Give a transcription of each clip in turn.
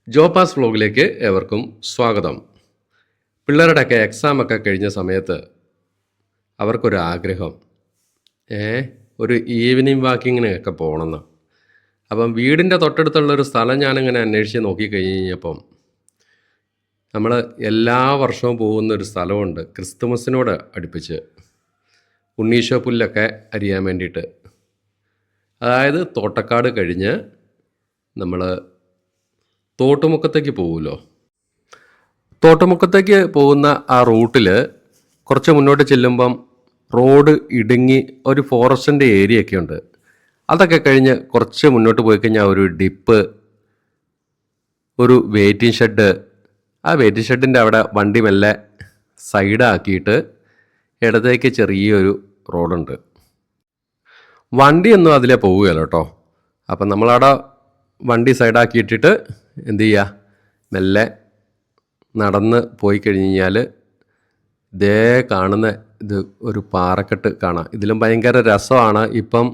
ജോപാസ് വ്ലോഗിലേക്ക് ഏവർക്കും സ്വാഗതം. പിള്ളേരുടെയൊക്കെ എക്സാമൊക്കെ കഴിഞ്ഞ സമയത്ത് അവർക്കൊരു ആഗ്രഹം ഒരു ഈവനിങ് വാക്കിങ്ങിനൊക്കെ പോകണമെന്ന്. അപ്പം വീടിൻ്റെ തൊട്ടടുത്തുള്ളൊരു സ്ഥലം ഞാനിങ്ങനെ അന്വേഷിച്ച് നോക്കിക്കഴിഞ്ഞപ്പം നമ്മൾ എല്ലാ വർഷവും പോകുന്നൊരു സ്ഥലമുണ്ട്, ക്രിസ്തുമസിനോട് അടുപ്പിച്ച് ഉണ്ണീശോ പുല്ലൊക്കെ അരിയാൻ വേണ്ടിയിട്ട്. അതായത് തോട്ടക്കാട് കഴിഞ്ഞ് നമ്മൾ തോട്ടുമുക്കത്തേക്ക് പോകുമല്ലോ. തോട്ടുമുക്കത്തേക്ക് പോകുന്ന ആ റൂട്ടിൽ കുറച്ച് മുന്നോട്ട് ചെല്ലുമ്പം റോഡ് ഇടുങ്ങി ഒരു ഫോറസ്റ്റിൻ്റെ ഏരിയ ഒക്കെ ഉണ്ട്. അതൊക്കെ കഴിഞ്ഞ് കുറച്ച് മുന്നോട്ട് പോയി കഴിഞ്ഞാൽ ഒരു ഡിപ്പ്, ഒരു വെയിറ്റിംഗ് ഷെഡ്. ആ വെയിറ്റിംഗ് ഷെഡിൻ്റെ അവിടെ വണ്ടി മെല്ലെ സൈഡാക്കിയിട്ട് ഇടത്തേക്ക് ചെറിയൊരു റോഡുണ്ട്. വണ്ടിയൊന്നും അതിലേ പോവുകയല്ലോ കേട്ടോ. അപ്പം നമ്മളവിടെ വണ്ടി സൈഡാക്കിയിട്ടിട്ട് എന്ത് ചെയ്യുക, മെല്ലെ നടന്ന് പോയി കഴിഞ്ഞാൽ ഇതേ കാണുന്ന ഇത് ഒരു പാറക്കെട്ട് കാണാം. ഇതിലും ഭയങ്കര രസമാണ്. ഇപ്പം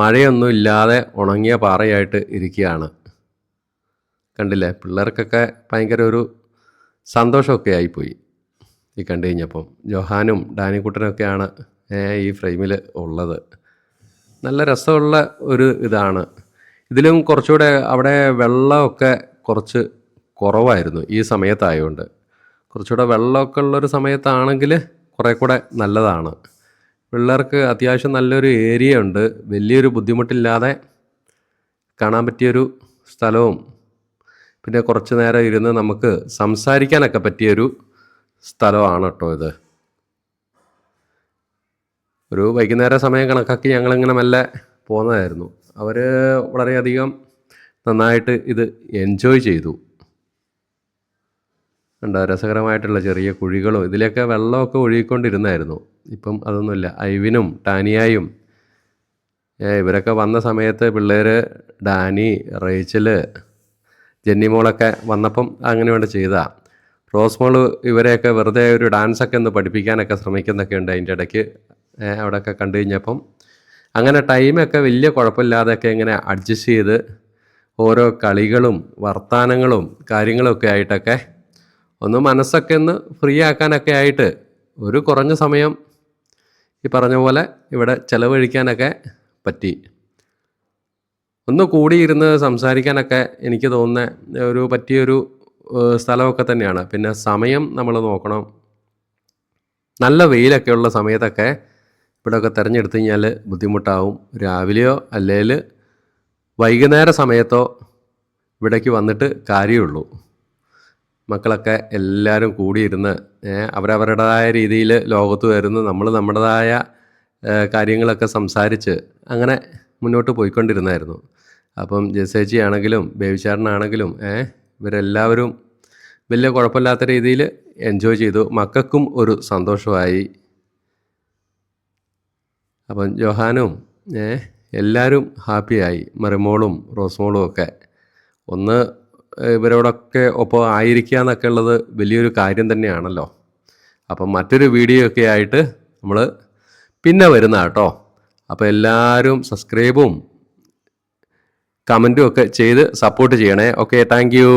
മഴയൊന്നും ഇല്ലാതെ ഉണങ്ങിയ പാറയായിട്ട് ഇരിക്കുകയാണ്. കണ്ടില്ലേ, പിള്ളേർക്കൊക്കെ ഭയങ്കര ഒരു സന്തോഷമൊക്കെ ആയിപ്പോയി ഈ കണ്ടു കഴിഞ്ഞപ്പം. ജോഹാനും ഡാനിക്കുട്ടനൊക്കെയാണ് ഈ ഫ്രെയിമിൽ ഉള്ളത്. നല്ല രസമുള്ള ഒരു ഇതാണ്. ഇതിലും കുറച്ചുകൂടെ അവിടെ വെള്ളമൊക്കെ കുറച്ച് കുറവായിരുന്നു ഈ സമയത്തായതുകൊണ്ട്. കുറച്ചുകൂടെ വെള്ളമൊക്കെ ഉള്ളൊരു സമയത്താണെങ്കിൽ കുറേ കൂടെ നല്ലതാണ്. പിള്ളേർക്ക് അത്യാവശ്യം നല്ലൊരു ഏരിയ ഉണ്ട്, വലിയൊരു ബുദ്ധിമുട്ടില്ലാതെ കാണാൻ പറ്റിയൊരു സ്ഥലവും പിന്നെ കുറച്ച് നേരം ഇരുന്ന് നമുക്ക് സംസാരിക്കാനൊക്കെ പറ്റിയൊരു സ്ഥലമാണ് കേട്ടോ ഇത്. ഒരു വൈകുന്നേര സമയം കണക്കാക്കി ഞങ്ങളിങ്ങനെ മെല്ലെ പോകുന്നതായിരുന്നു. അവർ വളരെയധികം നന്നായിട്ട് ഇത് എൻജോയ് ചെയ്തു. കണ്ടോ, രസകരമായിട്ടുള്ള ചെറിയ കുഴികളും ഇതിലൊക്കെ വെള്ളമൊക്കെ ഒഴുകിക്കൊണ്ടിരുന്നായിരുന്നു. ഇപ്പം അതൊന്നുമില്ല. ഐവിനും ടാനിയായും ഇവരൊക്കെ വന്ന സമയത്ത് പിള്ളേർ ഡാനി, റേച്ചൽ, ജെന്നിമോളൊക്കെ വന്നപ്പം അങ്ങനെ വേണ്ട ചെയ്താൽ. റോസ്മോള് ഇവരെയൊക്കെ വെറുതെ ഒരു ഡാൻസൊക്കെ ഒന്ന് പഠിപ്പിക്കാനൊക്കെ ശ്രമിക്കുന്നൊക്കെ ഉണ്ട് അതിൻ്റെ ഇടയ്ക്ക്. അവിടെയൊക്കെ കണ്ടു കഴിഞ്ഞപ്പം അങ്ങനെ ടൈമൊക്കെ വലിയ കുഴപ്പമില്ലാതെയൊക്കെ ഇങ്ങനെ അഡ്ജസ്റ്റ് ചെയ്ത് ഓരോ കളികളും വർത്തമാനങ്ങളും കാര്യങ്ങളൊക്കെ ആയിട്ടൊക്കെ ഒന്ന് മനസ്സൊക്കെ ഒന്ന് ഫ്രീ ആക്കാനൊക്കെ ആയിട്ട് ഒരു കുറഞ്ഞ സമയം ഈ പറഞ്ഞ പോലെ ഇവിടെ ചിലവഴിക്കാനൊക്കെ പറ്റി. ഒന്ന് കൂടിയിരുന്ന് സംസാരിക്കാനൊക്കെ എനിക്ക് തോന്നുന്ന ഒരു പറ്റിയൊരു സ്ഥലമൊക്കെ തന്നെയാണ്. പിന്നെ സമയം നമ്മൾ നോക്കണം. നല്ല വെയിലൊക്കെ ഉള്ള സമയത്തൊക്കെ ഇവിടെയൊക്കെ തിരഞ്ഞെടുത്ത് കഴിഞ്ഞാൽ ബുദ്ധിമുട്ടാവും. രാവിലെയോ അല്ലെങ്കിൽ വൈകുന്നേര സമയത്തോ ഇവിടേക്ക് വന്നിട്ട് കാര്യമുള്ളൂ. മക്കളൊക്കെ എല്ലാവരും കൂടിയിരുന്ന് അവരവരുടേതായ രീതിയിൽ ലോകത്ത് വരുന്നു, നമ്മൾ നമ്മുടേതായ കാര്യങ്ങളൊക്കെ സംസാരിച്ച് അങ്ങനെ മുന്നോട്ട് പോയിക്കൊണ്ടിരുന്നായിരുന്നു. അപ്പം ജെസേച്ചി ആണെങ്കിലും ബേബിചാരനാണെങ്കിലും ഇവരെല്ലാവരും വലിയ കുഴപ്പമില്ലാത്ത രീതിയിൽ എൻജോയ് ചെയ്തു. മക്കൾക്കും ഒരു സന്തോഷമായി. അപ്പം ജോഹാനും എല്ലാവരും ഹാപ്പിയായി. മറിമോളും റോസ്മോളും ഒക്കെ ഒന്ന് ഇവരോടൊക്കെ ഒപ്പം ആയിരിക്കുക എന്നൊക്കെ ഉള്ളത് വലിയൊരു കാര്യം തന്നെയാണല്ലോ. അപ്പം മറ്റൊരു വീഡിയോ ഒക്കെ ആയിട്ട് നമ്മൾ പിന്നെ വരുന്ന കേട്ടോ. അപ്പോൾ എല്ലാവരും സബ്സ്ക്രൈബും കമൻറ്റും ഒക്കെ ചെയ്ത് സപ്പോർട്ട് ചെയ്യണേ. Okay, thank you.